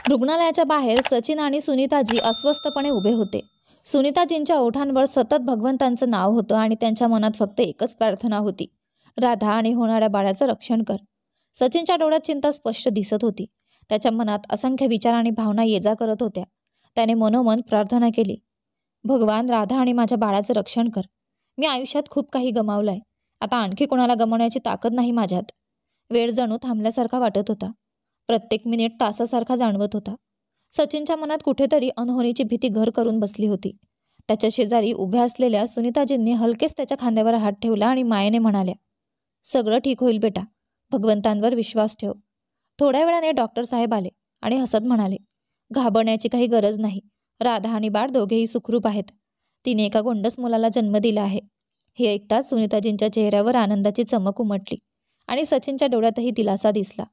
रुग्णालयाच्या बाहेर सचिन आणि सुनीताजी अस्वस्थपणे उभे होते. सुनीताजींच्या ओठांवर सतत भगवंतांचं नाव होतं आणि त्यांच्या मनात फक्त एकच प्रार्थना होती, राधा आणि होणाऱ्या बाळाचं रक्षण कर. सचिनच्या डोळ्यात चिंता स्पष्ट दिसत होती. त्याच्या मनात असंख्य विचार आणि भावना ये-जा करत होत्या. त्याने मनोमन प्रार्थना केली, भगवान, राधा आणि माझ्या बाळाचं रक्षण कर. मी आयुष्यात खूप काही गमावलंय. आता आणखी कोणाला गमावण्याची ताकद नाही माझ्यात. वेळ जणू थांबल्यासारखा वाटत होता. प्रत्येक मिनिट तासासारखा जाणवत होता. सचिनच्या मनात कुठेतरी अनहोनीची भीती घर करून बसली होती. त्याच्या शेजारी उभ्या असलेल्या सुनीताजींनी हलकेच त्याच्या खांद्यावर हात ठेवला आणि मायेने म्हणाल्या, सगळं ठीक होईल बेटा, भगवंतांवर विश्वास ठेव. थोड्या वेळाने डॉक्टर साहेब आले आणि हसत म्हणाले, घाबरण्याची काही गरज नाही. राधा आणि बाळ दोघेही सुखरूप आहेत. तिने एका गोंडस मुलाला जन्म दिला आहे. हे ऐकताच सुनीताजींच्या चेहऱ्यावर आनंदाची चमक उमटली आणि सचिनच्या डोळ्यातही दिलासा दिसला.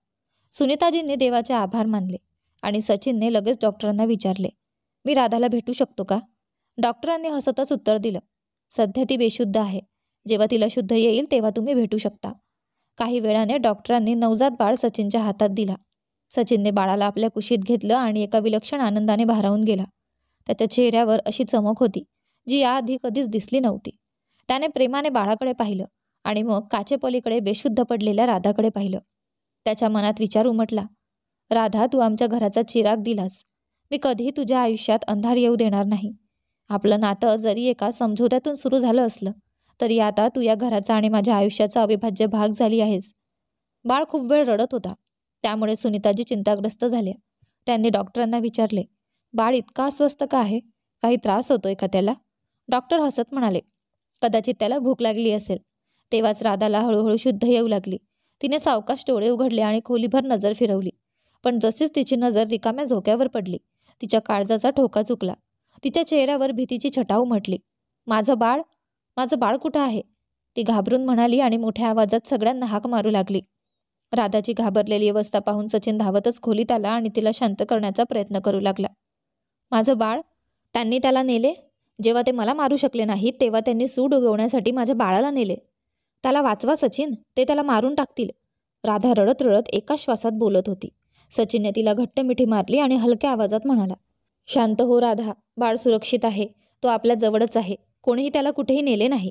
सुनीताजींनी देवाचे आभार मानले आणि सचिनने लगेच डॉक्टरांना विचारले, मी राधाला भेटू शकतो का? डॉक्टरांनी हसतच उत्तर दिलं, सध्या ती बेशुद्ध आहे. जेव्हा तिला शुद्ध येईल तेव्हा तुम्ही भेटू शकता. काही वेळाने डॉक्टरांनी नवजात बाळ सचिनच्या हातात दिला. सचिनने बाळाला आपल्या कुशीत घेतलं आणि एका विलक्षण आनंदाने भारावून गेला. त्याच्या चेहऱ्यावर अशी चमक होती जी याआधी कधीच दिसली नव्हती. त्याने प्रेमाने बाळाकडे पाहिलं आणि मग काचेपलीकडे बेशुद्ध पडलेल्या राधाकडे पाहिलं. त्याच्या मनात विचार उमटला, राधा, तू आमच्या घराचा चिराग दिलास. मी कधीही तुझ्या आयुष्यात अंधार येऊ देणार नाही. आपलं नातं जरी एका समझोत्यातून सुरू झालं असलं तरी आता तू या घराचा आणि माझ्या आयुष्याचा अविभाज्य भाग झाली आहेस. बाळ खूप वेळ रडत होता. त्यामुळे सुनीताजी चिंताग्रस्त झाल्या. त्यांनी डॉक्टरांना विचारले, बाळ इतका अस्वस्थ का आहे? काही त्रास होतोय का त्याला? डॉक्टर हसत म्हणाले, कदाचित त्याला भूक लागली असेल. तेव्हाच राधाला हळूहळू शुद्ध येऊ लागली. तिने सावकाश डोळे उघडले आणि खोलीभर नजर फिरवली. पण जशीच तिची नजर रिकाम्या झोक्यावर पडली, तिच्या काळजाचा ठोका चुकला. तिच्या चेहऱ्यावर भीतीची छटा उमटली. माझं बाळ कुठं आहे? ती घाबरून म्हणाली आणि मोठ्या आवाजात सगळ्यांना हाक मारू लागली. राधाची घाबरलेली अवस्था पाहून सचिन धावतच खोलीत आला आणि तिला शांत करण्याचा प्रयत्न करू लागला. माझं बाळ? त्यांनी त्याला नेले? जेव्हा ते मला मारू शकले नाहीत तेव्हा त्यांनी सूड उगवण्यासाठी माझ्या बाळाला नेले. त्याला वाचवा सचिन, ते त्याला मारून टाकतील. राधा रडत रडत एका श्वासात बोलत होती. सचिनने तिला घट्ट मिठी मारली आणि हलक्या आवाजात म्हणाला, शांत हो राधा, बाळ सुरक्षित आहे. तो आपल्या जवळच आहे. कोणीही त्याला कुठेही नेले नाही.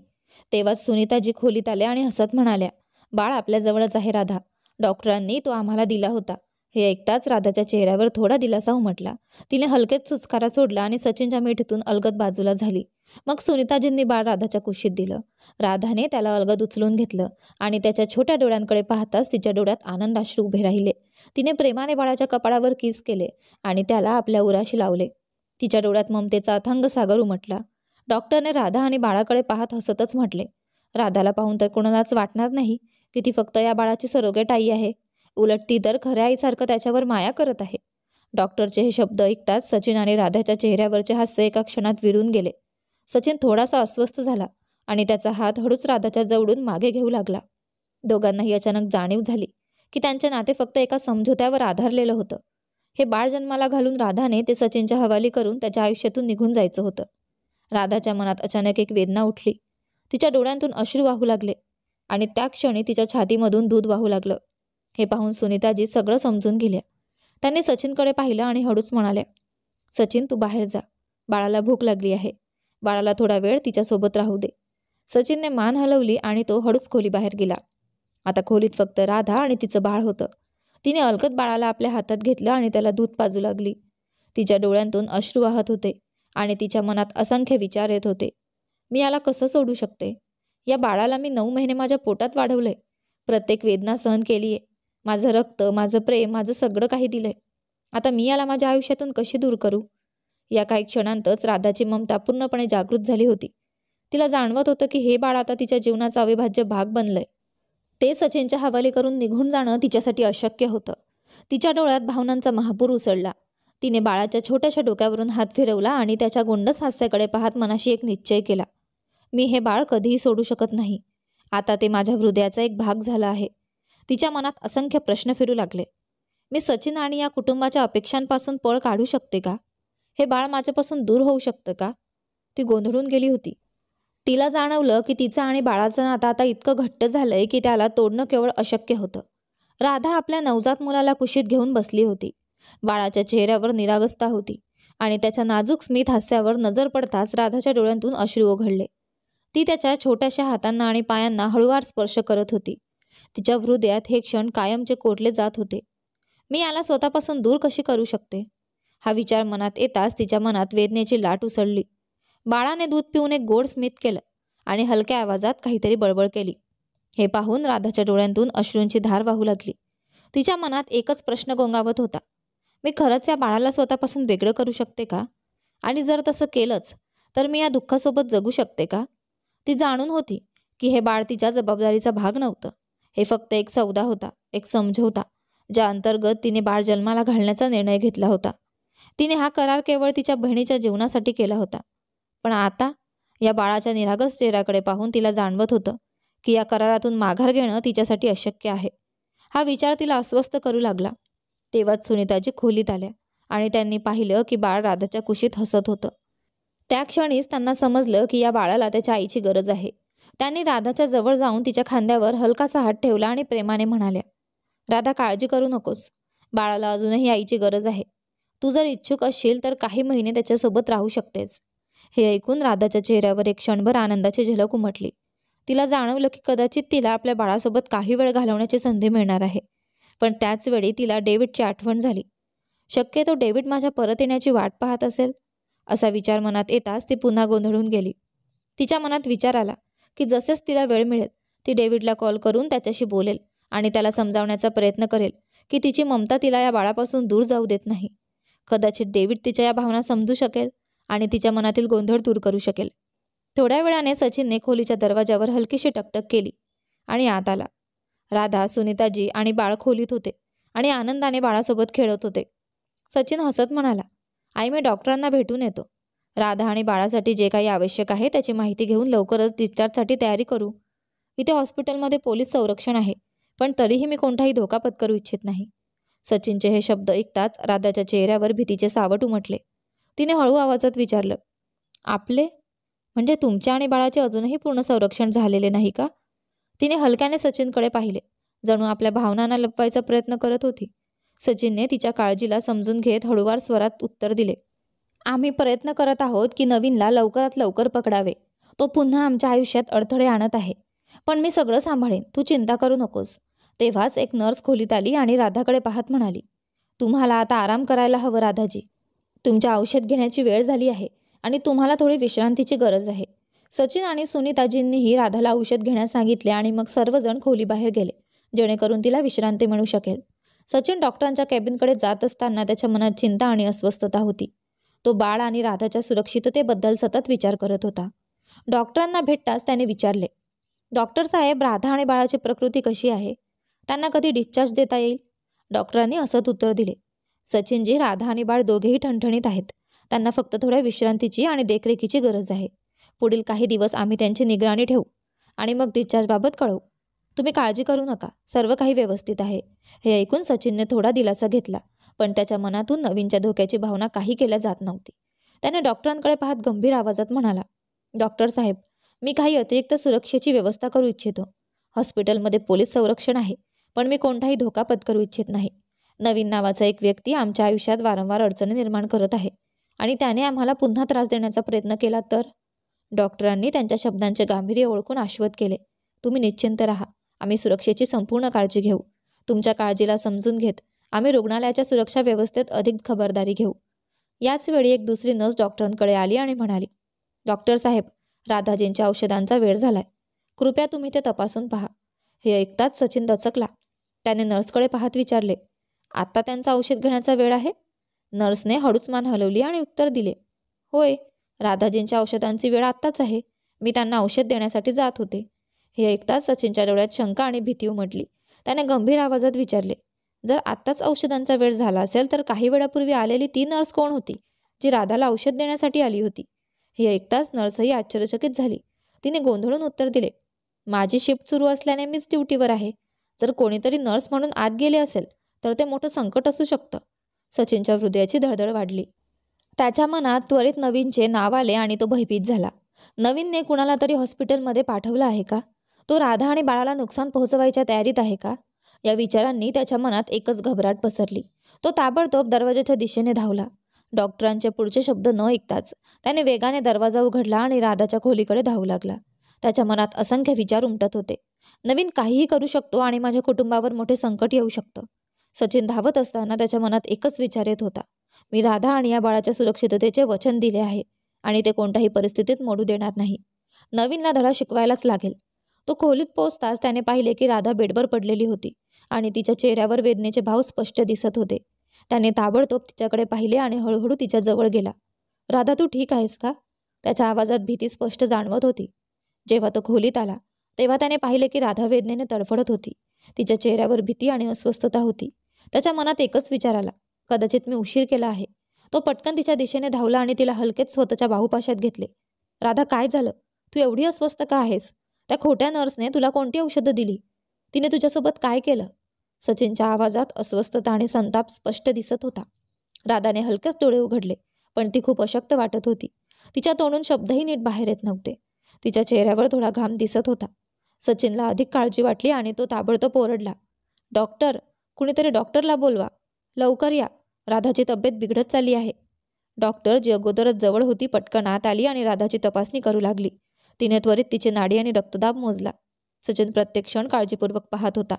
तेव्हाच सुनीताजी खोलीत आल्या आणि हसत म्हणाल्या, बाळ आपल्या जवळच आहे राधा. डॉक्टरांनी तो आम्हाला दिला होता. हे ऐकताच राधाच्या चेहऱ्यावर थोडा दिलासा उमटला. तिने हलकेच सुस्कारा सोडला आणि सचिनच्या मिठीतून अलगद बाजूला झाली. मग सुनीताजींनी बाळ राधाच्या कुशीत दिलं. राधाने त्याला अलगद उचलून घेतलं आणि त्याच्या छोट्या डोळ्यांकडे पाहताच तिच्या डोळ्यात आनंदाश्रू उभे राहिले. तिने प्रेमाने बाळाच्या कपाळावर किस केले आणि त्याला आपल्या उराशी लावले. तिच्या डोळ्यात ममतेचा अथांग सागर उमटला. डॉक्टरने राधा आणि बाळाकडे पाहत हसतच म्हटले, राधाला पाहून तर कोणालाच वाटणार नाही की ती फक्त या बाळाची सरोगेट आई आहे. उलट ती तर खऱ्या आईसारखं त्याच्यावर माया करत आहे. डॉक्टरचे हे शब्द ऐकताच सचिन आणि राधाच्या चेहऱ्यावरचे हास्य एका क्षणात विरून गेले. सचिन थोडासा अस्वस्थ झाला आणि त्याचा हात हळूच राधाच्या जवळून मागे घेऊ लागला. दोघांनाही अचानक जाणीव झाली की त्यांचे नाते फक्त एका समझोत्यावर आधारलेलं होतं. हे बाळ जन्माला घालून राधाने ते सचिनच्या हवाली करून त्याच्या आयुष्यातून निघून जायचं होतं. राधाच्या मनात अचानक एक वेदना उठली. तिच्या डोळ्यांतून अश्रू वाहू लागले आणि त्या क्षणी तिच्या छातीमधून दूध वाहू लागलं. हे पाहून सुनीताजी सगळं समजून गेल्या. त्यांनी सचिनकडे पाहिलं आणि हळूच म्हणाल्या, सचिन, तू बाहेर जा. बाळाला भूक लागली आहे. बाळाला थोडा वेळ तिच्यासोबत राहू दे. सचिनने मान हलवली आणि तो हळूच खोलीबाहेर गेला. आता खोलीत फक्त राधा आणि तिचं बाळ होतं. तिने अलगद बाळाला आपल्या हातात घेतलं आणि त्याला दूध पाजू लागली. तिच्या डोळ्यांतून अश्रू वाहत होते आणि तिच्या मनात असंख्य विचार येत होते. मी याला कसं सोडू शकते? या बाळाला मी 9 महिने माझ्या पोटात वाढवलंय. प्रत्येक वेदना सहन केली आहे. माझं रक्त, माझं प्रेम, माझं सगळं काही दिलंय. आता मी याला माझ्या आयुष्यातून कशी दूर करू? या काही क्षणांतच राधाची ममता पूर्णपणे जागृत झाली होती. तिला जाणवत होतं की हे बाळ आता तिच्या जीवनाचा अविभाज्य भाग बनलंय. ते सचिनच्या हवाली करून निघून जाणं तिच्यासाठी अशक्य होतं. तिच्या डोळ्यात भावनांचा महापूर उसळला. तिने बाळाच्या छोट्याशा डोक्यावरून हात फिरवला आणि त्याच्या गोंडस हास्याकडे पाहत मनाशी एक निश्चय केला, मी हे बाळ कधीही सोडू शकत नाही. आता ते माझ्या हृदयाचा एक भाग झाला आहे. तिच्या मनात असंख्य प्रश्न फिरू लागले. मी सचिन आणि या कुटुंबाच्या अपेक्षांपासून पळ काढू शकते का? हे बाळ माझ्यापासून दूर होऊ शकतं का? ती गोंधळून गेली होती. तिला जाणवलं की तिचं आणि बाळाचं नातं आता इतकं घट्ट झालंय की त्याला तोडणं केवळ अशक्य होतं. राधा आपल्या नवजात मुलाला कुशीत घेऊन बसली होती. बाळाच्या चेहऱ्यावर निरागसता होती आणि त्याच्या नाजूक स्मित हास्यावर नजर पडताच राधाच्या डोळ्यांतून अश्रू ओघळले. ती त्याच्या छोट्याशा हातांना आणि पायांना हळूवार स्पर्श करत होती. तिच्या हृदयात हे क्षण कायमचे कोरले जात होते. मी याला स्वतःपासून दूर कशी करू शकते? हा विचार मनात येताच तिच्या मनात वेदनेची लाट उसळली. बाळाने दूध पिऊन एक गोड स्मित केलं आणि हलक्या आवाजात काहीतरी बडबड केली. हे पाहून राधाच्या डोळ्यांतून अश्रूंची धार वाहू लागली. तिच्या मनात एकच प्रश्न गोंगावत होता. मी खरंच या बाळाला स्वतःपासून वेगळं करू शकते का? आणि जर तसं केलंच तर मी या दुःखासोबत जगू शकते का? ती जाणून होती की हे बाळ तिच्या जबाबदारीचा भाग नव्हतं. हे फक्त एक सौदा होता, एक समझोता, ज्या अंतर्गत तिने बाळ जन्माला घालण्याचा निर्णय घेतला होता. तिने हा करार केवळ तिच्या बहिणीच्या जीवनासाठी केला होता. पण आता या बाळाच्या निरागस चेहऱ्याकडे पाहून तिला जाणवत होतं की या करारातून माघार घेणं तिच्यासाठी अशक्य आहे. हा विचार तिला अस्वस्थ करू लागला. तेव्हाच सुनीताजी खोलीत आल्या आणि त्यांनी पाहिलं की बाळ राधाच्या कुशीत हसत होतं. त्या क्षणीच त्यांना समजलं की या बाळाला त्याच्या आईची गरज आहे. त्यांनी राधाच्या जवळ जाऊन तिच्या खांद्यावर हलकासा हात ठेवला आणि प्रेमाने म्हणाल्या, राधा, काळजी करू नकोस. बाळाला अजूनही आईची गरज आहे. तू जर इच्छुक असशील तर काही महिने त्याच्यासोबत राहू शकतेस. हे ऐकून राधाच्या चेहऱ्यावर एक क्षणभर आनंदाची झलक उमटली. तिला जाणवलं की कदाचित तिला आपल्या बाळासोबत काही वेळ घालवण्याची संधी मिळणार आहे. पण त्याच वेळी तिला डेव्हिडची आठवण झाली. शक्यतो डेव्हिड माझ्या परत येण्याची वाट पाहत असेल, असा विचार मनात येताच ती पुन्हा गोंधळून गेली. तिच्या मनात विचार आला की जसेच तिला वेळ मिळेल ती डेव्हिडला कॉल करून त्याच्याशी बोलेल आणि त्याला समजावण्याचा प्रयत्न करेल की तिची ममता तिला या बाळापासून दूर जाऊ देत नाही. कदाचित डेव्हिड तिच्या या भावना समजू शकेल आणि तिच्या मनातील गोंधळ दूर करू शकेल. थोड्या वेळाने सचिनने खोलीच्या दरवाजावर हलकीशी टकटक केली आणि आत आला. राधा, सुनीताजी आणि बाळ खोलीत होते आणि आनंदाने बाळासोबत खेळत होते. सचिन हसत म्हणाला, आई, मी डॉक्टरांना भेटून येतो. राधा आणि बाळासाठी जे काही आवश्यक आहे त्याची माहिती घेऊन लवकरच डिस्चार्जसाठी तयारी करू. इथे हॉस्पिटलमध्ये पोलीस संरक्षण आहे, पण तरीही मी कोणताही धोका पत्करू इच्छित नाही. सचिनचे हे शब्द ऐकताच राधाच्या चेहऱ्यावर भीतीचे सावट उमटले. तिने हळू आवाजात विचारलं, आपले म्हणजे तुमच्या आणि बाळाचे अजूनही पूर्ण संरक्षण झालेले नाही का? तिने हलक्याने सचिनकडे पाहिले, जणू आपल्या भावनांना लपवायचा प्रयत्न करत होती. सचिनने तिच्या काळजीला समजून घेत हळूवार स्वरात उत्तर दिले, आम्ही प्रयत्न करत आहोत की नवीनला लवकरात लवकर पकडावे. तो पुन्हा आमच्या आयुष्यात अडथळे आणत आहे. पण मी सगळं सांभाळेन, तू चिंता करू नकोस. तेव्हाच एक नर्स खोलीत आली आणि राधाकडे पाहत म्हणाली, तुम्हाला आता आराम करायला हवं राधाजी. तुमच्या औषध घेण्याची वेळ झाली आहे आणि तुम्हाला थोडी विश्रांतीची गरज आहे. सचिन आणि सुनीताजींनीही राधाला औषध घेण्यास सांगितले आणि मग सर्वजण खोलीबाहेर गेले, जेणेकरून तिला विश्रांती मिळू शकेल. सचिन डॉक्टरांच्या कॅबिनकडे जात असताना त्याच्या मनात चिंता आणि अस्वस्थता होती. तो बाळ आणि राधाच्या सुरक्षिततेबद्दल सतत विचार करत होता. डॉक्टरांना भेटताच त्याने विचारले, डॉक्टर साहेब, राधा आणि बाळाची प्रकृती कशी आहे? त्यांना कधी डिस्चार्ज देता येईल? डॉक्टरांनी असंच उत्तर दिले, सचिनजी, राधा आणि बाळ दोघेही ठणठणीत आहेत. त्यांना फक्त थोड्या विश्रांतीची आणि देखरेखीची गरज आहे. पुढील काही दिवस आम्ही त्यांची निगराणी ठेवू आणि मग डिस्चार्जबाबत कळवू. तुम्ही काळजी करू नका, सर्व काही व्यवस्थित आहे. हे ऐकून सचिनने थोडा दिलासा घेतला, पण त्याच्या मनातून नवीनच्या धोक्याची भावना काही केल्या जात नव्हती. त्याने डॉक्टरांकडे पाहत गंभीर आवाजात म्हणाला, डॉक्टर साहेब, मी काही अतिरिक्त सुरक्षेची व्यवस्था करू इच्छितो. हॉस्पिटलमध्ये पोलीस संरक्षण आहे, पण मी कोणताही धोका पत्करू इच्छित नाही. नवीन नावाचा एक व्यक्ती आमच्या आयुष्यात वारंवार अडचणी निर्माण करत आहे आणि त्याने आम्हाला पुन्हा त्रास देण्याचा प्रयत्न केला तर? डॉक्टरांनी त्यांच्या शब्दांचे गांभीर्य ओळखून आश्वस्त केले, तुम्ही निश्चिंत राहा. आम्ही सुरक्षेची संपूर्ण काळजी घेऊ. तुमच्या काळजीला समजून घेत आम्ही रुग्णालयाच्या सुरक्षा व्यवस्थेत अधिक खबरदारी घेऊ. याच वेळी एक दुसरी नर्स डॉक्टरांकडे आली आणि म्हणाली, डॉक्टर साहेब, राधाजींच्या औषधांचा वेळ झालाय. कृपया तुम्ही ते तपासून पहा. हे ऐकताच सचिन दचकला. त्याने नर्सकडे पाहत विचारले, आत्ता त्यांचा औषध घेण्याचा वेळ आहे? नर्सने हळूच मान हलवली आणि उत्तर दिले, होय, राधाजींच्या औषधांची वेळ आत्ताच आहे. मी त्यांना औषध देण्यासाठी जात होते. हे ऐकताच सचिनच्या डोळ्यात शंका आणि भीती उमटली. त्याने गंभीर आवाजात विचारले, जर आत्ताच औषधांचा वेळ झाला असेल तर काही वेळापूर्वी आलेली ती नर्स कोण होती जी राधाला औषध देण्यासाठी आली होती? हे ऐकताच नर्सही आश्चर्यचकित झाली. तिने गोंधळून उत्तर दिले, माझी शिफ्ट सुरू असल्याने मीच ड्युटीवर आहे. जर कोणीतरी नर्स म्हणून आत गेले असेल तर ते मोठं संकट असू शकतं. सचिनच्या हृदयाची धडधड वाढली. त्याच्या मनात त्वरित नवीनचे नाव आले आणि तो भयभीत झाला. नवीनने कुणाला तरी हॉस्पिटलमध्ये पाठवलं आहे का? तो राधा आणि बाळाला नुकसान पोहोचवायच्या तयारीत आहे का? या विचारांनी त्याच्या मनात एकच घबराट पसरली. तो ताबडतोब दरवाजाच्या दिशेने धावला. डॉक्टरांचे पुढचे शब्द न ऐकताच त्याने वेगाने दरवाजा उघडला आणि राधाच्या खोलीकडे धावू लागला. त्याच्या मनात असंख्य विचार उमटत होते. नवीन काहीही करू शकतो आणि माझ्या कुटुंबावर मोठे संकट येऊ शकतं. सचिन धावत असताना त्याच्या मनात एकच विचार येत होता. मी राधा आणि या बाळाच्या सुरक्षिततेचे वचन दिले आहे आणि ते कोणत्याही परिस्थितीत मोडू देणार नाही. नवीनला धडा शिकवायलाच लागेल. तो खोलीत पोहोचताच त्याने पाहिले की राधा बेडवर पडलेली होती आणि तिच्या चेहऱ्यावर वेदनेचे भाव स्पष्ट दिसत होते. त्याने ताबडतोब तिच्याकडे पाहिले आणि हळूहळू तिच्या जवळ गेला. राधा, तू ठीक आहेस का? त्याच्या आवाजात भीती स्पष्ट जाणवत होती. जेव्हा तो खोलीत आला तेव्हा त्याने पाहिले की राधा वेदनेने तडफडत होती. तिच्या चेहऱ्यावर भीती आणि अस्वस्थता होती. त्याच्या मनात एकच विचार आला, कदाचित मी उशीर केला आहे. तो पटकन तिच्या दिशेने धावला आणि तिला हलकेच स्वतःच्या बाहुपाशात घेतले. राधा, काय झालं? तू एवढी अस्वस्थ का आहेस? त्या खोट्या नर्सने तुला कोणती औषधं दिली? तिने तुझ्यासोबत काय केलं? सचिनच्या आवाजात अस्वस्थता आणि संताप स्पष्ट दिसत होता. राधाने हलकेच डोळे उघडले, पण ती खूप अशक्त वाटत होती. तिच्या तोंडून शब्दही नीट बाहेर येत नव्हते. तिच्या चेहऱ्यावर थोडा घाम दिसत होता. सचिनला अधिक काळजी वाटली आणि तो ताबडतोब ओरडला, डॉक्टर, कुणीतरी डॉक्टरला बोलवा. लवकर या, राधाची तब्येत बिघडत चालली आहे. डॉक्टर, जी अगोदरच जवळ होती, पटकन आत आली आणि राधाची तपासणी करू लागली. तिने त्वरित तिची नाडी आणि रक्तदाब मोजला. सचिन प्रत्येक क्षण काळजीपूर्वक पाहत होता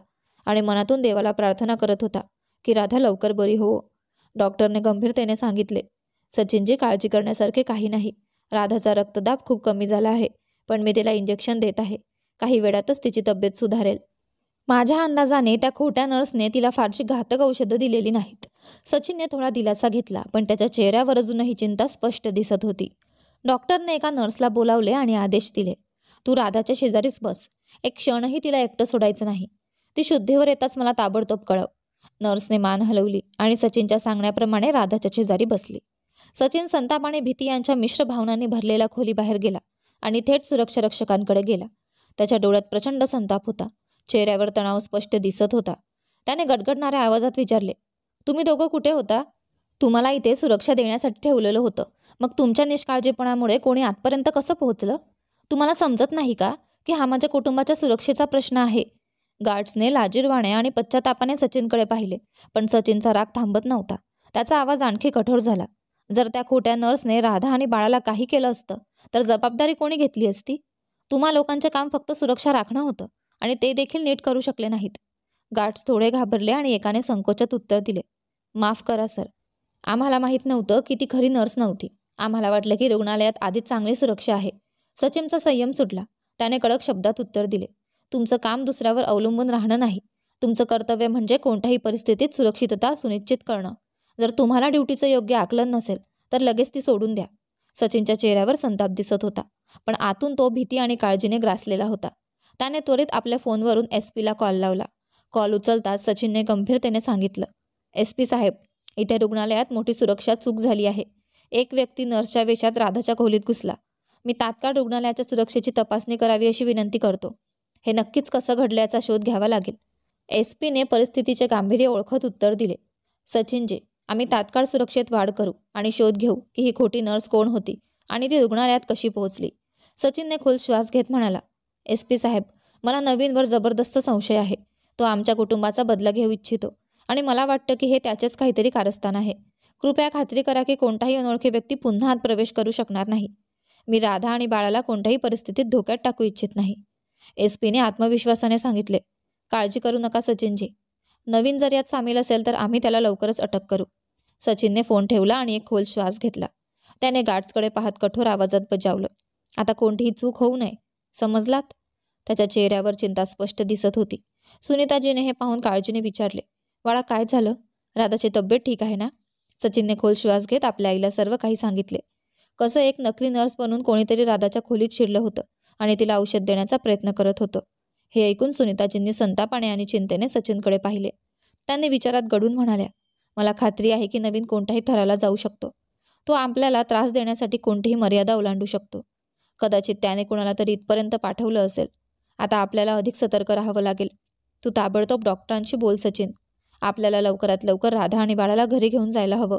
आणि मनातून देवाला प्रार्थना करत होता की राधा लवकर बरी हो. डॉक्टरने गंभीरतेने सांगितले, सचिनजी, काळजी करण्यासारखे काही नाही. राधाचा रक्तदाब खूप कमी झाला आहे, पण मी तिला इंजेक्शन देत आहे. काही वेळातच तिची तब्येत सुधारेल. माझ्या अंदाजाने त्या खोट्या नर्सने तिला फारशी घातक औषधं दिलेली नाहीत. सचिनने थोडा दिलासा घेतला, पण त्याच्या चेहऱ्यावर अजूनही चिंता स्पष्ट दिसत होती. डॉक्टरने एका नर्सला बोलावले आणि आदेश दिले, तू राधाच्या शेजारीच बस. एक क्षणही तिला एकटं सोडायचं नाही. ती शुद्धीवर येताच मला ताबडतोब कळव. नर्सने मान हलवली आणि सचिनच्या सांगण्याप्रमाणे राधाच्या शेजारी बसली. सचिन संताप आणि भीती यांच्या मिश्र भावनांनी भरलेल्या खोलीबाहेर गेला आणि थेट सुरक्षा रक्षकांकडे गेला. त्याच्या डोळ्यात प्रचंड संताप होता. चेहऱ्यावर तणाव स्पष्ट दिसत होता. त्याने गडगडणाऱ्या आवाजात विचारले, तुम्ही दोघं कुठे होता? तुम्हाला इथे सुरक्षा देण्यासाठी ठेवलेलं होतं. मग तुमच्या निष्काळजीपणामुळे कोणी आतपर्यंत कसं पोहोचलं? तुम्हाला समजत नाही का की हा माझ्या कुटुंबाच्या सुरक्षेचा प्रश्न आहे? गार्ड्सने लाजीरवाणे आणि पश्चातापाने सचिनकडे पाहिले, पण सचिनचा राग थांबत नव्हता. त्याचा आवाज आणखी कठोर झाला. जर त्या खोट्या नर्सने राधा आणि बाळाला काही केलं असतं तर जबाबदारी कोणी घेतली असती? तुम्हा लोकांचे काम फक्त सुरक्षा राखणं होतं आणि ते देखील नीट करू शकले नाहीत. गार्ड्स थोडे घाबरले आणि एकाने संकोचात उत्तर दिले, माफ करा सर, आम्हाला माहीत नव्हतं की ती खरी नर्स नव्हती. आम्हाला वाटलं की रुग्णालयात आधीच चांगली सुरक्षा आहे. सचिनचा संयम सुटला. त्याने कडक शब्दात उत्तर दिले, तुमचं काम दुसऱ्यावर अवलंबून राहणं नाही. तुमचं कर्तव्य म्हणजे कोणत्याही परिस्थितीत सुरक्षितता सुनिश्चित करणं. जर तुम्हाला ड्युटीचं योग्य आकलन नसेल तर लगेच ती सोडून द्या. सचिनच्या चेहऱ्यावर संताप दिसत होता, पण आतून तो भीती आणि काळजीने ग्रासलेला होता. त्याने त्वरित आपल्या फोनवरून SP ला कॉल लावला. कॉल उचलताच सचिनने गंभीरतेने सांगितलं, SP साहेब, इथे रुग्णालयात मोठी सुरक्षा चूक झाली आहे. एक व्यक्ती नर्सच्या वेशात राधाच्या खोलीत घुसला. मी तात्काळ रुग्णालयाच्या सुरक्षेची तपासणी करावी अशी विनंती करतो. हे नक्कीच कसं घडलं याचा शोध घ्यावा लागेल. SP ने परिस्थितीचे गांभीर्य ओळखत उत्तर दिले, सचिनजी, आम्ही तात्काळ सुरक्षेत वाढ करू आणि शोध घेऊ की ही खोटी नर्स कोण होती आणि ती रुग्णालयात कशी पोहोचली. सचिनने खोल श्वास घेत म्हणाला, SP साहेब, मला नवीनवर जबरदस्त संशय आहे. तो आमच्या कुटुंबाचा बदला घेऊ इच्छितो आणि मला वाटतं की हे त्याचेच काहीतरी कारस्थान आहे. कृपया खात्री करा की कोणताही अनोळखी व्यक्ती पुन्हा आत प्रवेश करू शकणार नाही. मी राधा आणि बाळाला कोणत्याही परिस्थितीत धोक्यात टाकू इच्छित नाही. SP ने आत्मविश्वासाने सांगितले, काळजी करू नका सचिनजी. नवीन जर यात सामील असेल तर आम्ही त्याला लवकरच अटक करू. सचिनने फोन ठेवला आणि एक खोल श्वास घेतला. त्याने गार्ड्सकडे पाहत कठोर आवाजात बजावलं, आता कोणतीही चूक होऊ नये, समजलात? त्याच्या चेहऱ्यावर चिंता स्पष्ट दिसत होती. सुनीताजीने हे पाहून काळजीने विचारले, बाळा, काय झालं? राधाची तब्येत ठीक आहे ना? सचिनने खोल श्वास घेत आपल्या आईला सर्व काही सांगितले. कसं एक नकली नर्स बनून कोणीतरी राधाच्या खोलीत शिरलं होतं आणि तिला औषध देण्याचा प्रयत्न करत होतं. हे ऐकून सुनीताजींनी संतापाने आणि चिंतेने सचिनकडे पाहिले. त्यांनी विचारात गढून म्हणाल्या, मला खात्री आहे की नवीन कोणत्याही थराला जाऊ शकतो. तो आपल्याला त्रास देण्यासाठी कोणतीही मर्यादा ओलांडू शकतो. कदाचित त्याने कोणाला तरी इथपर्यंत पाठवलं असेल. आता आपल्याला अधिक सतर्क राहावं लागेल. तू ताबडतोब डॉक्टरांशी बोल सचिन. आपल्याला लवकरात लवकर राधा आणि बाळाला घरी घेऊन जायला हवं.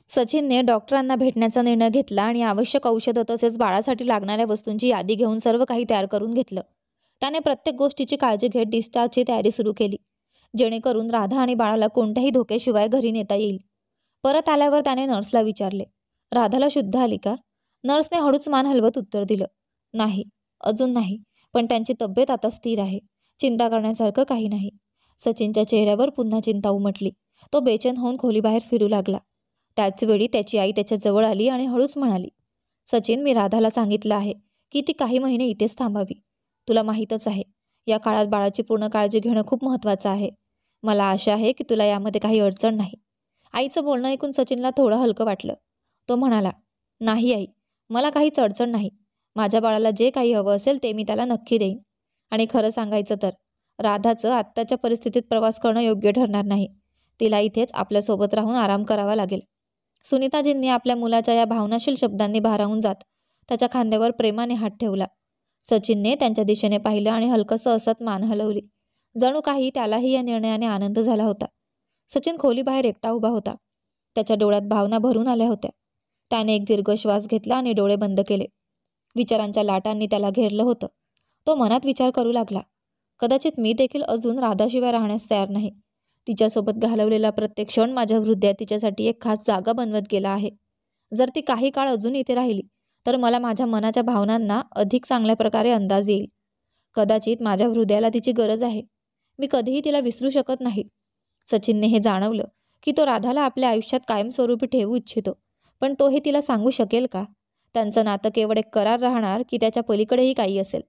सचिनने डॉक्टरांना भेटण्याचा निर्णय घेतला आणि आवश्यक औषधं तसेच बाळासाठी लागणाऱ्या वस्तूंची यादी घेऊन सर्व काही तयार करून घेतलं. त्याने प्रत्येक गोष्टीची काळजी घेत डिस्चार्जची तयारी सुरू केली. जेणेकरून राधा आणि बाळाला कोणत्याही धोक्याशिवाय घरी नेता येईल. परत आल्यावर त्याने नर्सला विचारले, राधाला शुद्ध आली का? नर्सने हळूच मान हलवत उत्तर दिलं, नाही, अजून नाही, पण त्यांची तब्येत आता स्थिर आहे. चिंता करण्यासारखं काही नाही. सचिनच्या चेहऱ्यावर पुन्हा चिंता उमटली. तो बेचैन होऊन खोलीबाहेर फिरू लागला. त्याचवेळी त्याची आई त्याच्या जवळ आली आणि हळूच म्हणाली, सचिन, मी राधाला सांगितलं आहे की ती काही महिने इथेच थांबावी. तुला माहीतच आहे, या काळात बाळाची पूर्ण काळजी घेणं खूप महत्त्वाचं आहे. मला आशा आहे की तुला यामध्ये काही अडचण नाही. आईचं बोलणं ऐकून सचिनला थोडं हलकं वाटलं. तो म्हणाला, नाही आई, मला काहीच अडचण नाही. माझ्या बाळाला जे काही हवं असेल ते मी त्याला नक्की देईन. आणि खरं सांगायचं तर राधाचं आत्ताच्या परिस्थितीत प्रवास करणं योग्य ठरणार नाही. तिला इथेच आपल्यासोबत राहून आराम करावा लागेल. सुनीताजींनी आपल्या मुलाच्या या भावनाशील शब्दांनी भारावून जात त्याच्या खांद्यावर प्रेमाने हात ठेवला. सचिनने त्यांच्या दिशेने पाहिलं आणि हलकंसं हसत मान हलवली. जणू काही त्यालाही या निर्णयाने आनंद झाला होता. सचिन खोलीबाहेर एकटा उभा होता. त्याच्या डोळ्यात भावना भरून आल्या होत्या. त्याने एक दीर्घ श्वास घेतला आणि डोळे बंद केले. विचारांच्या लाटांनी त्याला घेरलं होतं. तो मनात विचार करू लागला, कदाचित मी देखील अजून राधाशिवाय राहण्यास तयार नाही. तिच्यासोबत घालवलेला प्रत्येक क्षण माझ्या हृदयात तिच्यासाठी एक खास जागा बनवत गेला आहे. जर ती काही काळ अजून इथे राहिली तर मला माझ्या मनाच्या भावनांना अधिक चांगल्या प्रकारे अंदाज येईल. कदाचित माझ्या हृदयाला तिची गरज आहे. मी कधीही तिला विसरू शकत नाही. सचिनने हे जाणवलं की तो राधाला आपल्या आयुष्यात कायमस्वरूपी ठेवू इच्छितो, पण तो हे तिला सांगू शकेल का? त्यांचं नातं केवळ एक करार राहणार की त्याच्या पलीकडेही काही असेल?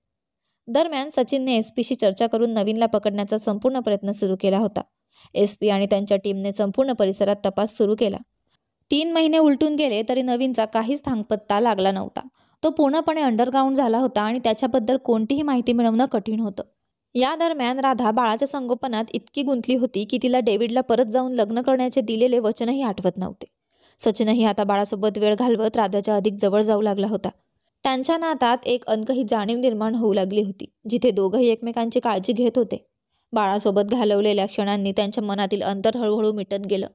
दरम्यान सचिनने एसपीशी चर्चा करून नवीनला पकडण्याचा संपूर्ण प्रयत्न सुरू केला होता. एसपी आणि त्यांच्या टीमने संपूर्ण परिसरात तपास सुरू केला. 3 महिने उलटून गेले तरी नवीनचा काहीच थांगपत्ता लागला नव्हता. तो पूर्णपणे अंडरग्राऊंड झाला होता आणि त्याच्याबद्दल कोणतीही माहिती मिळवणं कठीण होतं. या दरम्यान राधा बाळाच्या संगोपनात इतकी गुंतली होती की तिला डेव्हिडला परत जाऊन लग्न करण्याचे दिलेले वचनही आठवत नव्हते. सचिनही आता बाळासोबत वेळ घालवत राधाच्या अधिक जवळ जाऊ लागला होता. त्यांच्या नातात एक अनकही जाणीव निर्माण होऊ लागली होती, जिथे दोघंही एकमेकांची काळजी घेत होते. बाळासोबत घालवलेल्या क्षणांनी त्यांच्या मनातील अंतर हळूहळू मिटत गेलं.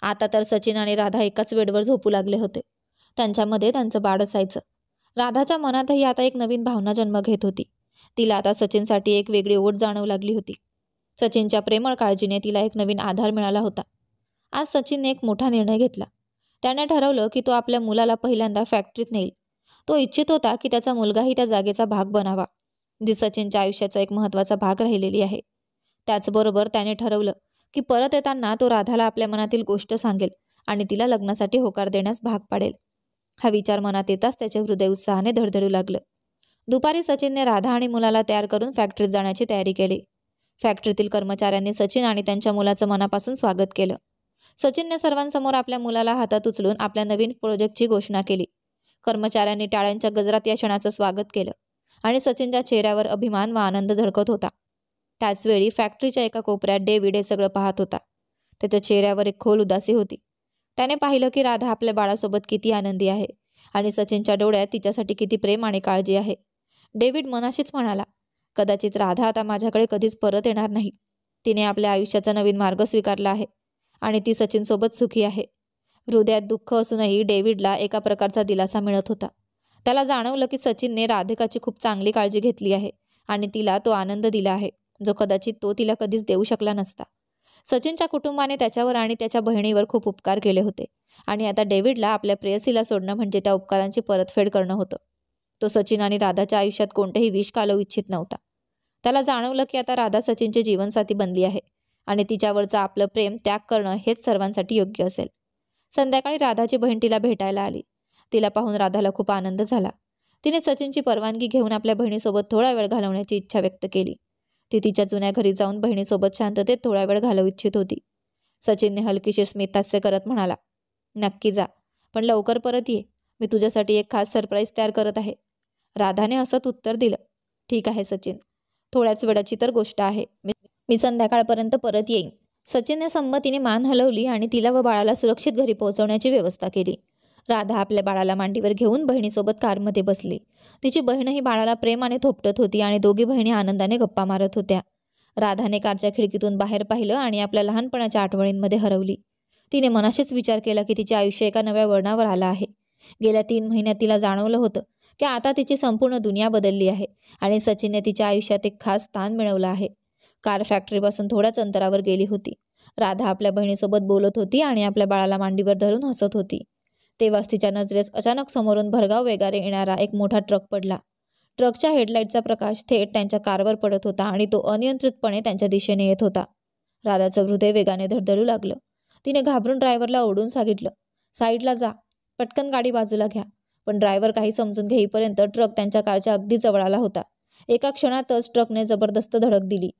आता तर सचिन आणि राधा एकाच बेडवर झोपू लागले होते. त्यांच्यामध्ये त्यांचं बाळ असायचं. राधाच्या मनातही आता एक नवीन भावना जन्म घेत होती. तिला आता सचिनसाठी एक वेगळी ओढ जाणवू लागली होती. सचिनच्या प्रेमळ काळजीने तिला एक नवीन आधार मिळाला होता. आज सचिनने एक मोठा निर्णय घेतला. त्याने ठरवलं की तो आपल्या मुलाला पहिल्यांदा फॅक्टरीत नेईल. तो इच्छित होता की त्याचा मुलगाही त्या जागेचा भाग बनावा, जी सचिनच्या आयुष्याचा एक महत्त्वाचा भाग राहिलेली आहे. त्याचबरोबर त्याने ठरवलं की परत येताना तो राधाला आपल्या मनातील गोष्ट सांगेल आणि तिला लग्नासाठी होकार देण्यास भाग पाडेल. हा विचार मनात येताच त्याचे हृदय उत्साहाने धडधडू लागलं. दुपारी सचिनने राधा आणि मुलाला तयार करून फॅक्टरीत जाण्याची तयारी केली. फॅक्टरीतील कर्मचाऱ्यांनी सचिन आणि त्यांच्या मुलाचं मनापासून स्वागत केलं. सचिनने सर्वांसमोर आपल्या मुलाला हातात उचलून आपल्या नवीन प्रोजेक्टची घोषणा केली. कर्मचाऱ्यांनी टाळ्यांच्या गजरात या क्षणाचं स्वागत केलं आणि सचिनच्या चेहऱ्यावर अभिमान व आनंद झळकत होता. त्याचवेळी फॅक्टरीच्या एका कोपऱ्यात डेव्हिड हे सगळं पाहत होता. त्याच्या चेहऱ्यावर एक खोल उदासी होती. त्याने पाहिलं की राधा आपल्या बाळासोबत किती आनंदी आहे आणि सचिनच्या डोळ्यात तिच्यासाठी किती प्रेम आणि काळजी आहे. डेव्हिड मनाशीच म्हणाला, कदाचित राधा आता माझ्याकडे कधीच परत येणार नाही. तिने आपल्या आयुष्याचा नवीन मार्ग स्वीकारला आहे आणि ती सचिनसोबत सुखी आहे. हृदयात दुःख असूनही डेव्हिडला एका प्रकारचा दिलासा मिळत होता. त्याला जाणवलं की सचिनने राधिकाची खूप चांगली काळजी घेतली आहे आणि तिला तो आनंद दिला आहे जो कदाचित तो तिला कधीच देऊ शकला नसता. सचिनच्या कुटुंबाने त्याच्यावर आणि त्याच्या बहिणीवर खूप उपकार केले होते आणि आता डेव्हिडला आपल्या प्रेयसीला सोडणं म्हणजे त्या उपकारांची परतफेड करणं होतं. तो सचिन आणि राधाच्या आयुष्यात कोणतेही विष घालवू इच्छित नव्हता. त्याला जाणवलं की आता राधा सचिनची जीवनसाथी बनली आहे आणि तिच्यावरचं आपलं प्रेम त्याग करणं हेच सर्वांसाठी योग्य असेल. संध्याकाळी राधाची बहीण तिला भेटायला आली. तिला पाहून राधाला खूप आनंद झाला. तिने सचिनची परवानगी घेऊन आपल्या बहिणीसोबत थोडा वेळ घालवण्याची इच्छा व्यक्त केली. ती तिच्या जुन्या घरी जाऊन बहिणीसोबत शांततेत थोडा वेळ घालवू इच्छित होती. सचिनने हलकीशी स्मितहास्य करत म्हणाला, नक्की जा, पण लवकर परत ये. मी तुझ्यासाठी एक खास सरप्राईज तयार करत आहे. राधाने हसत उत्तर दिलं, ठीक आहे सचिन, थोड्याच वेळाची तर गोष्ट आहे. मी संध्याकाळपर्यंत परत येईन. सचिनने संमतीने मान हलवली आणि तिला व बाळाला सुरक्षित घरी पोहोचवण्याची व्यवस्था केली. राधा आपल्या बाळाला मांडीवर घेऊन बहिणीसोबत कारमध्ये बसली. तिची बहीणही बाळाला प्रेमाने थोपटत होती आणि दोघी बहिणी आनंदाने गप्पा मारत होत्या. राधाने कारच्या खिडकीतून बाहेर पाहिलं आणि आपल्या लहानपणाच्या आठवणींमध्ये हरवली. तिने मनाशीच विचार केला की तिचे आयुष्य एका नव्या वळणावर आलं आहे. गेल्या 3 महिन्यात तिला जाणवलं होतं की आता तिची संपूर्ण दुनिया बदलली आहे आणि सचिनने तिच्या आयुष्यात एक खास स्थान मिळवलं आहे. कार फॅक्टरीपासून थोड्याच अंतरावर गेली होती. राधा आपल्या बहिणीसोबत बोलत होती आणि आपल्या बाळाला मांडीवर धरून हसत होती. तेव्हाच तिच्या नजरेस अचानक समोरून भरधाव वेगाने येणारा एक मोठा ट्रक पडला. ट्रकच्या हेडलाईटचा प्रकाश थेट त्यांच्या कारवर पडत होता आणि तो अनियंत्रितपणे त्यांच्या दिशेने येत होता. राधाचं हृदय वेगाने धडधडू लागलं. तिने घाबरून ड्रायव्हरला ओरडून सांगितलं, "साईडला जा, पटकन गाडी बाजूला घ्या." पण ड्रायव्हर काही समजून घेईपर्यंत ट्रक त्यांच्या कारच्या अगदी जवळ आला होता. एका क्षणातच ट्रकने जबरदस्त धडक दिली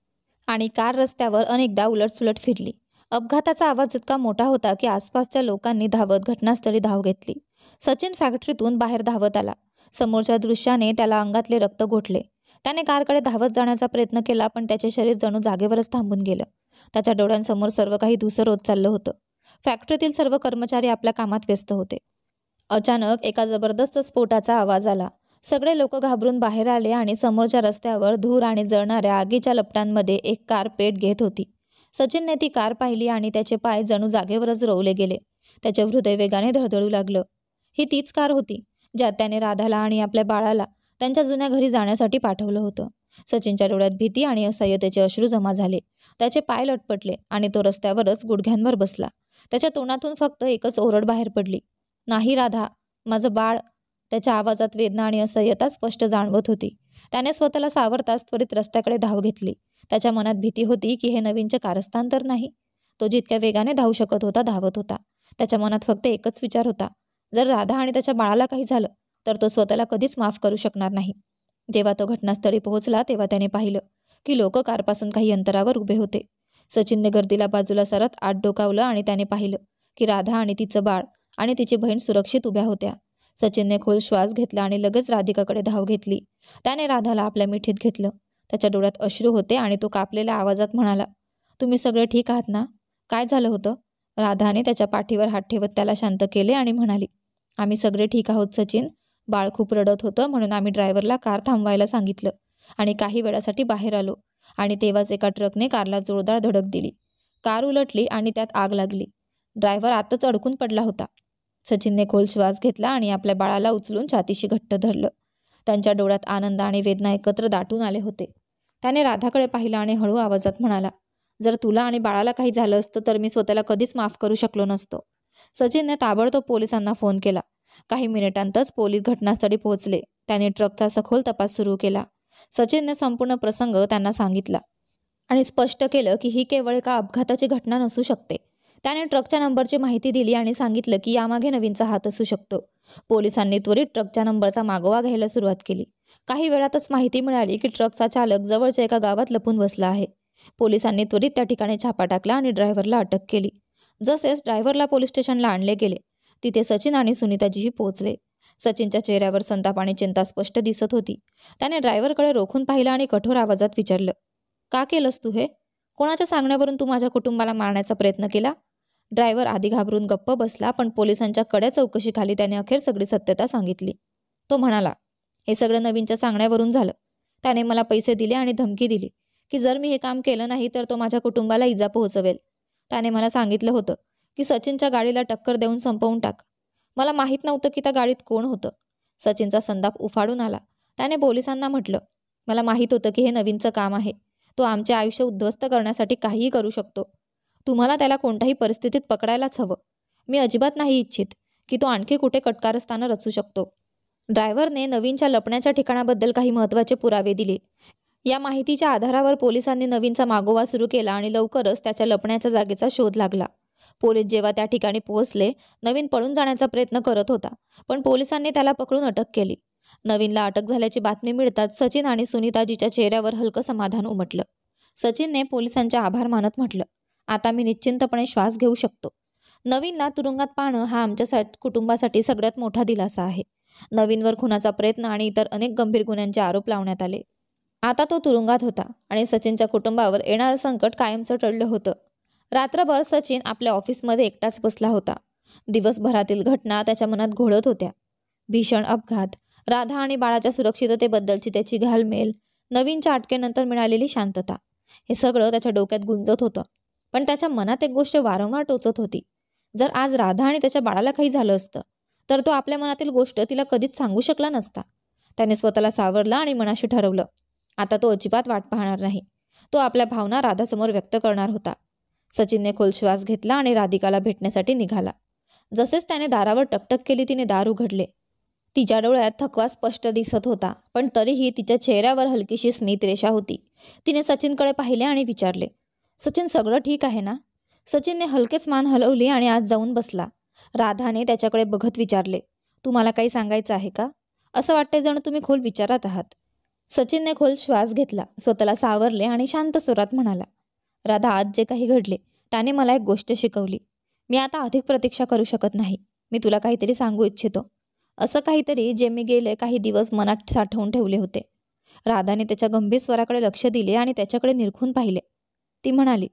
आणि कार रस्त्यावर अनेकदा उलटसुलट फिरली. अपघाताचा आवाज इतका मोठा होता की आसपासच्या लोकांनी धावत घटनास्थळी धाव घेतली. सचिन फॅक्टरीतून बाहेर धावत आला. समोरच्या दृश्याने त्याला अंगातले रक्त गोठले. त्याने कारकडे धावत जाण्याचा प्रयत्न केला, पण त्याचे शरीर जणू जागेवरच थांबून गेलं. त्याच्या डोळ्यांसमोर सर्व काही धूसर होत चाललं होतं. फॅक्टरीतील सर्व कर्मचारी आपल्या कामात व्यस्त होते. अचानक एका जबरदस्त स्फोटाचा आवाज आला. सगळे लोक घाबरून बाहेर आले आणि समोरच्या रस्त्यावर धूर आणि जळणाऱ्या आगीच्या लपटांमध्ये एक कार पेट घेत होती. सचिनने ती कार पाहिली आणि त्याचे पाय जणू जागेवरच रोवले गेले. त्याचे हृदय वेगाने धडधडू लागलं. ही तीच कार होती ज्यात त्याने राधाला आणि आपल्या बाळाला त्यांच्या जुन्या घरी जाण्यासाठी पाठवलं होतं. सचिनच्या डोळ्यात भीती आणि असह्यतेचे अश्रू जमा झाले. त्याचे पाय लटपटले आणि तो रस्त्यावरच गुडघ्यांवर बसला. त्याच्या तोंडातून फक्त एकच ओरड बाहेर पडली, "नाही राधा, माझं बाळ." त्याच्या आवाजात वेदना आणि असह्यता स्पष्ट जाणवत होती. त्याने स्वतःला सावरताच त्वरित रस्त्याकडे धाव घेतली. त्याच्या मनात भीती होती की हे नवीनचे कारस्थान तर नाही. तो जितक्या वेगाने धावू शकत होता धावत होता. त्याच्या मनात फक्त एकच विचार होता, जर राधा आणि त्याच्या बाळाला काही झालं तर तो स्वतःला कधीच माफ करू शकणार नाही. जेव्हा तो घटनास्थळी पोहोचला तेव्हा त्याने पाहिलं की लोक कारपासून काही अंतरावर उभे होते. सचिनने गर्दीला बाजूला सरत आत डोकावलं आणि त्याने पाहिलं की राधा आणि तिचं बाळ आणि तिची बहीण सुरक्षित उभ्या होत्या. सचिनने खोल श्वास घेतला आणि लगेच राधिकाकडे धाव घेतली. त्याने राधाला आपल्या मिठीत घेतलं. त्याच्या डोळ्यात अश्रू होते आणि तो कापलेल्या आवाजात म्हणाला, "तुम्ही सगळे ठीक आहात ना? काय झालं होतं?" राधाने त्याच्या पाठीवर हात ठेवत त्याला शांत केले आणि म्हणाली, "आम्ही सगळे ठीक आहोत सचिन. बाळ खूप रडत होतं म्हणून आम्ही ड्रायव्हरला कार थांबवायला सांगितलं आणि काही वेळासाठी बाहेर आलो आणि तेव्हाच एका ट्रकने कारला जोरदार धडक दिली. कार उलटली आणि त्यात आग लागली. ड्रायव्हर आतच अडकून पडला होता." सचिनने खोल श्वास घेतला आणि आपल्या बाळाला उचलून छातीशी घट्ट धरलं. त्यांच्या डोळ्यात आनंद आणि वेदना एकत्र दाटून आले होते. त्याने राधाकडे पाहिलं आणि हळू आवाजात म्हणाला, "जर तुला आणि बाळाला काही झालं असतं तर मी स्वतःला कधीच माफ करू शकलो नसतो." सचिनने ताबडतोब पोलिसांना फोन केला. काही मिनिटांतच पोलीस घटनास्थळी पोहोचले. त्यांनी ट्रकचा सखोल तपास सुरू केला. सचिनने संपूर्ण प्रसंग त्यांना सांगितला आणि स्पष्ट केलं की ही केवळ एका अपघाताची घटना नसू शकते. त्याने ट्रकच्या नंबरची माहिती दिली आणि सांगितलं की यामागे नवीनचा हात असू शकतो. पोलिसांनी त्वरित ट्रकच्या नंबरचा मागोवा घ्यायला सुरुवात केली. काही वेळातच माहिती मिळाली की ट्रकचा चालक जवळच्या एका गावात लपून बसला आहे. पोलिसांनी त्वरित त्या ठिकाणी छापा टाकला आणि ड्रायव्हरला अटक केली. जसेच ड्रायव्हरला पोलीस स्टेशनला आणले गेले तिथे सचिन आणि सुनीताजीही पोहोचले. सचिनच्या चेहऱ्यावर संताप आणि चिंता स्पष्ट दिसत होती. त्याने ड्रायव्हरकडे रोखून पाहिलं आणि कठोर आवाजात विचारलं, "का केलंस तू हे? कोणाच्या सांगण्यावरून तू माझ्या कुटुंबाला मारण्याचा प्रयत्न केला?" ड्रायव्हर आधी घाबरून गप्प बसला, पण पोलिसांच्या कड्या चौकशीखाली त्याने अखेर सगळी सत्यता सांगितली. तो म्हणाला, "हे सगळं नवीनच्या सांगण्यावरून झालं. त्याने मला पैसे दिले आणि धमकी दिली की जर मी हे काम केलं नाही तर तो माझ्या कुटुंबाला इजा पोहोचवेल. त्याने मला सांगितलं होतं की सचिनच्या गाडीला टक्कर देऊन संपवून टाक. मला माहीत नव्हतं की त्या गाडीत कोण होतं." सचिनचा संताप उफाळून आला. त्याने पोलिसांना म्हटलं, "मला माहीत होतं की हे नवीनचं काम आहे. तो आमचे आयुष्य उद्ध्वस्त करण्यासाठी काहीही करू शकतो. तुम्हाला त्याला कोणत्याही परिस्थितीत पकडायलाच हवं. मी अजिबात नाही इच्छित की तो आणखी कुठे कटकारस्थानं रचू शकतो." ड्रायव्हरने नवीनच्या लपण्याच्या ठिकाणाबद्दल काही महत्त्वाचे पुरावे दिले. या माहितीच्या आधारावर पोलिसांनी नवीनचा मागोवा सुरू केला आणि लवकरच त्याच्या लपण्याच्या जागेचा शोध लागला. पोलीस जेव्हा त्या ठिकाणी पोहोचले, नवीन पळून जाण्याचा प्रयत्न करत होता, पण पोलिसांनी त्याला पकडून अटक केली. नवीनला अटक झाल्याची बातमी मिळताच सचिन आणि सुनीताजीच्या चेहऱ्यावर हलकं समाधान उमटलं. सचिनने पोलिसांचे आभार मानत म्हटलं, "आता मी निश्चिंतपणे श्वास घेऊ शकतो. नवीनला तुरुंगात पाहणं हा आमच्या कुटुंबासाठी सगळ्यात मोठा दिलासा आहे." नवीनवर खुनाचा प्रयत्न आणि इतर अनेक गंभीर गुन्ह्यांचे आरोप लावण्यात आले. आता तो तुरुंगात होता आणि सचिनच्या कुटुंबावर येणारं संकट कायमचं टळलं होतं. रात्रभर सचिन आपल्या ऑफिसमध्ये एकटाच बसला होता. दिवसभरातील घटना त्याच्या मनात घोळत होत्या. भीषण अपघात, राधा आणि बाळाच्या सुरक्षिततेबद्दलची त्याची घालमेल, नवीनच्या अटकेनंतर मिळालेली शांतता, हे सगळं त्याच्या डोक्यात गुंजत होतं. पण त्याच्या मनात एक गोष्ट वारंवार टोचत होती. जर आज राधा आणि त्याच्या बाळाला काही झालं असतं तर तो आपल्या मनातील गोष्ट तिला कधीच सांगू शकला नसता. त्याने स्वतःला सावरलं आणि मनाशी ठरवलं, आता तो अजिबात वाट पाहणार नाही. तो आपल्या भावना राधासमोर व्यक्त करणार होता. सचिनने खोल श्वास घेतला आणि राधिकाला भेटण्यासाठी निघाला. जसेच त्याने दारावर टकटक केली तिने दार उघडले. तिच्या डोळ्यात थकवा स्पष्ट दिसत होता, पण तरीही तिच्या चेहऱ्यावर हलकीशी स्मित रेषा होती. तिने सचिनकडे पाहिले आणि विचारले, सचिन सगळं ठीक आहे ना? सचिनने हलकेच मान हलवली आणि आत जाऊन बसला. राधाने त्याच्याकडे बघत विचारले, तुम्हाला काही सांगायचं आहे का? असं वाटतंय जणू तुम्ही खोल विचारात आहात. सचिनने खोल श्वास घेतला, स्वतःला सावरले आणि शांत स्वरात म्हणाला, राधा, आज जे काही घडले त्याने मला एक गोष्ट शिकवली. मी आता अधिक प्रतीक्षा करू शकत नाही. मी तुला काहीतरी सांगू इच्छितो, असं काहीतरी जे मी गेले काही दिवस मनात साठवून ठेवले होते. राधाने त्याच्या गंभीर स्वराकडे लक्ष दिले आणि त्याच्याकडे निरखून पाहिले. ती म्हणाली,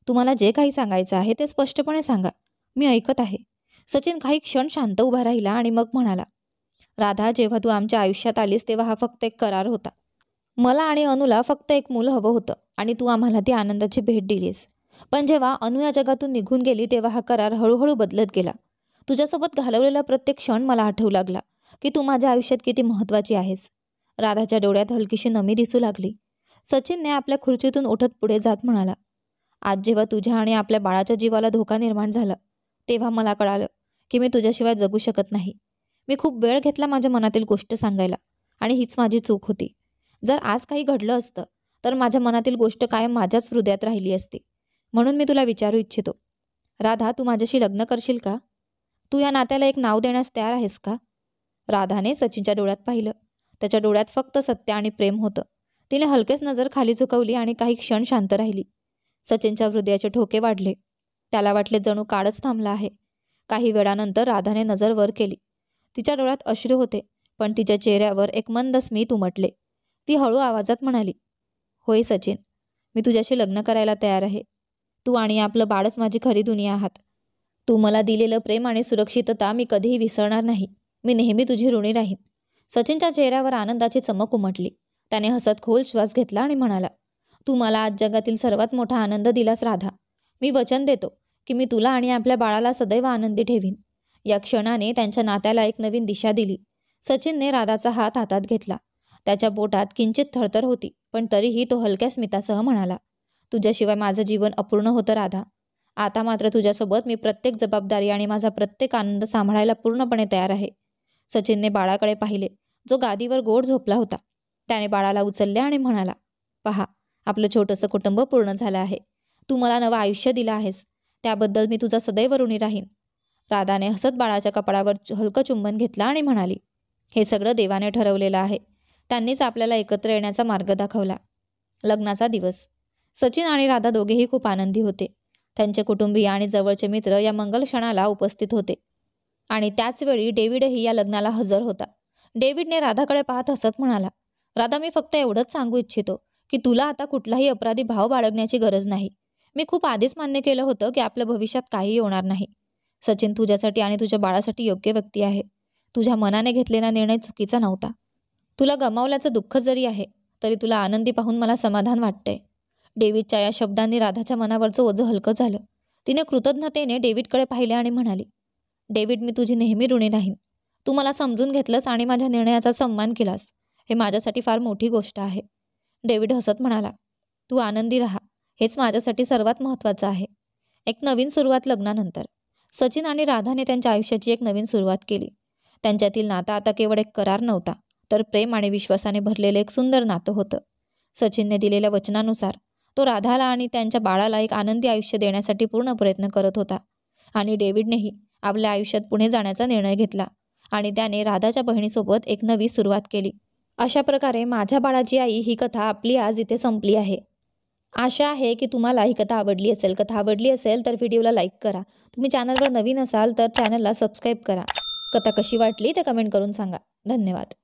तुम्हाला जे काही सांगायचं आहे ते स्पष्टपणे सांगा, मी ऐकत आहे. सचिन काही क्षण शांत उभा राहिला आणि मग म्हणाला, राधा, जेव्हा तू आमच्या आयुष्यात आलीस तेव्हा हा फक्त एक करार होता. मला आणि अनुला फक्त एक मूल हवं होतं आणि तू आम्हाला ती आनंदाची भेट दिलीस. पण जेव्हा अनु या जगातून निघून गेली तेव्हा हा करार हळूहळू बदलत गेला. तुझ्यासोबत घालवलेला प्रत्येक क्षण मला आठवू लागला की तू माझ्या आयुष्यात किती महत्त्वाची आहेस. राधाच्या डोळ्यात हलकीशी नमी दिसू लागली. सचिनने आपल्या खुर्चीतून उठत पुढे जात म्हणाला, आज जेव्हा तुझ्या आणि आपल्या बाळाच्या जीवाला धोका निर्माण झाला तेव्हा मला कळालं की मी तुझ्याशिवाय जगू शकत नाही. मी खूप वेळ घेतला माझ्या मनातील गोष्ट सांगायला आणि हीच माझी चूक होती. जर आज काही घडलं असतं तर माझ्या मनातील गोष्ट कायम माझ्याच हृदयात राहिली असती. म्हणून मी तुला विचारू इच्छितो, राधा, तू माझ्याशी लग्न करशील का? तू या नात्याला एक नाव देण्यास तयार आहेस का? राधाने सचिनच्या डोळ्यात पाहिलं. त्याच्या डोळ्यात फक्त सत्य आणि प्रेम होतं. तिने हलकेच नजर खाली झुकवली आणि काही क्षण शांत राहिली. सचिनच्या हृदयाचे ठोके वाढले. त्याला वाटले जणू काळच थांबला आहे. काही वेळानंतर राधाने नजर वर केली. तिच्या डोळ्यात अश्रू होते, पण तिच्या चेहऱ्यावर एक मंद स्मित उमटले. ती हळू आवाजात म्हणाली, होय सचिन, मी तुझ्याशी लग्न करायला तयार आहे. तू आणि आपलं बाळच माझी खरी दुनिया आहात. तू मला दिलेलं प्रेम आणि सुरक्षितता मी कधीही विसरणार नाही. मी नेहमी तुझी ऋणी राहीन. सचिनच्या चेहऱ्यावर आनंदाची चमक उमटली. त्याने हसत खोल श्वास घेतला आणि म्हणाला, तू मला आज जगातील सर्वात मोठा आनंद दिलास राधा. मी वचन देतो की मी तुला आणि आपल्या बाळाला सदैव आनंदी ठेवीन. या क्षणाने त्यांच्या नात्याला एक नवीन दिशा दिली. सचिनने राधाचा हात हातात घेतला. त्याच्या बोटात किंचित थरथर होती, पण तरीही तो हलक्या स्मितासह म्हणाला, तुझ्याशिवाय माझं जीवन अपूर्ण होतं राधा. आता मात्र तुझ्यासोबत मी प्रत्येक जबाबदारी आणि माझा प्रत्येक आनंद सांभाळायला पूर्णपणे तयार आहे. सचिनने बाळाकडे पाहिले, जो गादीवर गोड झोपला होता. त्याने बाळाला उचलले आणि म्हणाला, पहा, आपलं छोटंसं कुटुंब पूर्ण झालं आहे. तू मला नवं आयुष्य दिलं आहेस, त्याबद्दल मी तुझा सदैव ऋणी राहीन. राधाने हसत बाळाच्या कपाळावर हलकं चुंबन घेतलं आणि म्हणाली, हे सगळं देवाने ठरवलेलं आहे. त्यांनीच आपल्याला एकत्र येण्याचा मार्ग दाखवला. लग्नाचा दिवस. सचिन आणि राधा दोघेही खूप आनंदी होते. त्यांचे कुटुंबीय आणि जवळचे मित्र या मंगल क्षणाला उपस्थित होते आणि त्याचवेळी डेव्हिडही या लग्नाला हजर होता. डेव्हिडने राधाकडे पाहत हसत म्हणाला, राधा, मी फक्त एवढंच सांगू इच्छितो की तुला आता कुठलाही अपराधी भाव बाळगण्याची गरज नाही. मी खूप आधीच मान्य केलं होतं की आपल्या भविष्यात काहीही होणार नाही. सचिन तुझ्यासाठी आणि तुझ्या बाळासाठी योग्य व्यक्ती आहे. तुझ्या मनाने घेतलेला निर्णय चुकीचा नव्हता. तुला गमावल्याचं दुःख जरी आहे तरी तुला आनंदी पाहून मला समाधान वाटतंय. डेव्हिडच्या या शब्दांनी राधाच्या मनावरचं ओझं हलकं झालं. तिने कृतज्ञतेने डेव्हिडकडे पाहिले आणि म्हणाली, डेव्हिड, मी तुझी नेहमी ऋणी राहीन. तू मला समजून घेतलंस आणि माझ्या निर्णयाचा सन्मान केलास. हे माझ्यासाठी फार मोठी गोष्ट आहे. डेव्हिड हसत म्हणाला, तू आनंदी राहा, हेच माझ्यासाठी सर्वात महत्त्वाचं आहे. एक नवीन सुरुवात. लग्नानंतर सचिन आणि राधाने त्यांच्या आयुष्याची एक नवीन सुरुवात केली. त्यांच्यातील नातं आता केवळ एक करार नव्हता, तर प्रेम आणि विश्वासाने भरलेलं एक सुंदर नातं होतं. सचिनने दिलेल्या वचनानुसार तो राधाला आणि त्यांच्या बाळाला एक आनंदी आयुष्य देण्यासाठी पूर्ण प्रयत्न करत होता. आणि डेव्हिडनेही आपल्या आयुष्यात पुढे जाण्याचा निर्णय घेतला आणि त्याने राधाच्या बहिणीसोबत एक नवी सुरुवात केली. अशा प्रकारे माझ्या बाळाची आई ही कथा आपली आज इथे संपली आहे. आशा आहे की तुम्हाला ही कथा आवडली असेल. कथा आवडली असेल तर व्हिडिओला लाईक करा. तुम्ही चॅनलवर नवीन असाल तर चॅनलला सबस्क्राईब करा. कथा कशी वाटली ते कमेंट करून सांगा. धन्यवाद.